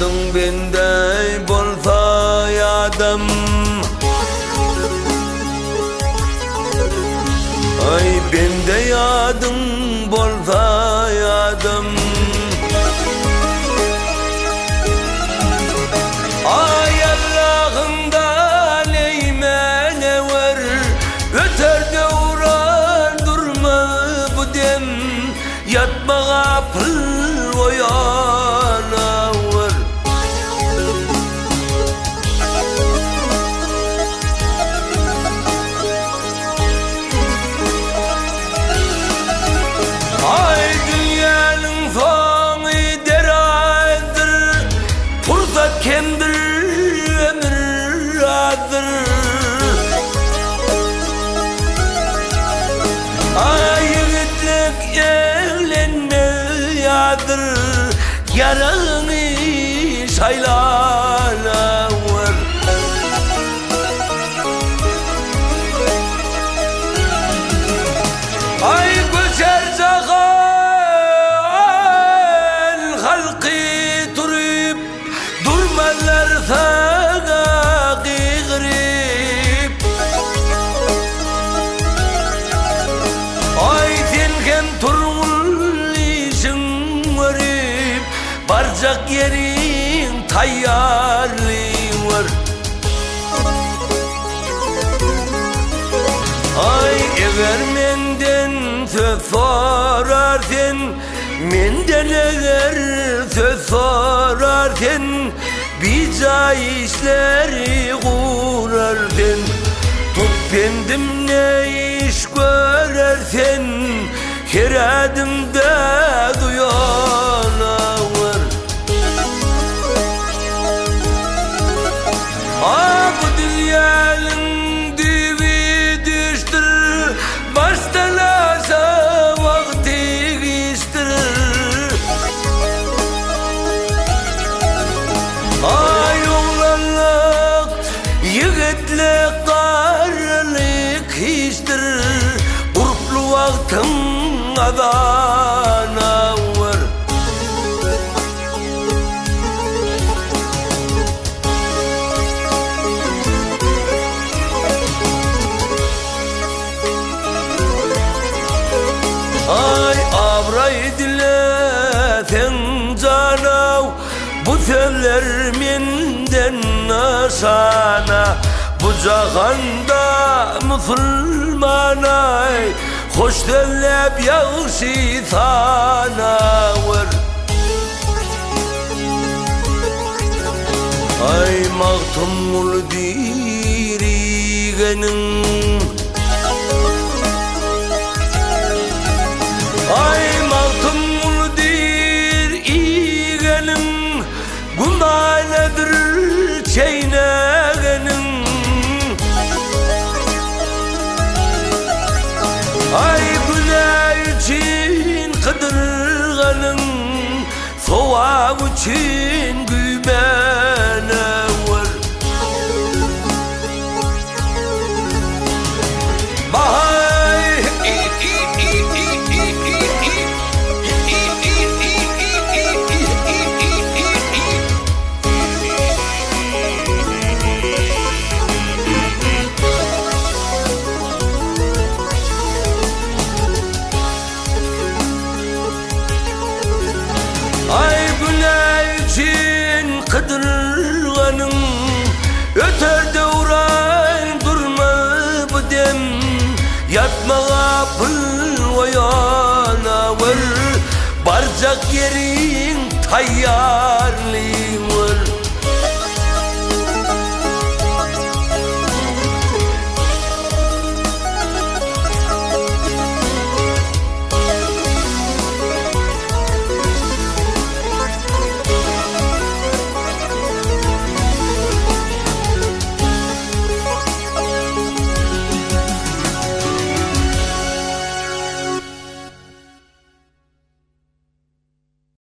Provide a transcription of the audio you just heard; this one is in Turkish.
yadın bende bolsa yadım. Ay bende yadın bolsa yadım. Ay Allah'ında neyme ne var, öter devran durma bu dem, yatma kapı oyana var. Ay dünyanın sonu deradır, fırsat kendir ömür adır. Ay yigitlik evlenme yadır, yaranı saylana var. Ay göçer zagal halkı durup, durmalar sana kıyrıp. Ay sen hem turul işin varıp, barcak yerin tayyarlı var. Ay eğer menden söz sorarken, menden eğer söz sorarken, bica işleri kurarken, tut kendim ne iş görersen, her adımda duyana var. Ah bu dünyanın dibi düştür, baştan asa vakti geçtir. Ay oğlanlık, yigitlik, karılık iştir, urplu vaktin adana var. Ay avray dileten canav, bu sözler menden asana. Bu cahanda Müslüman ay, hoş söylep yağışı sana var. Ay mağtumul dirigenin, ay mağtumul dirigenin, gumanedir çeynegenin. Ay günah için kıdırganın, soğuk için güvene var. Bahay ay günah için kıdırganın, öter devran durma bu dem, yatma kapı oyana var. Barcak yerin tayyar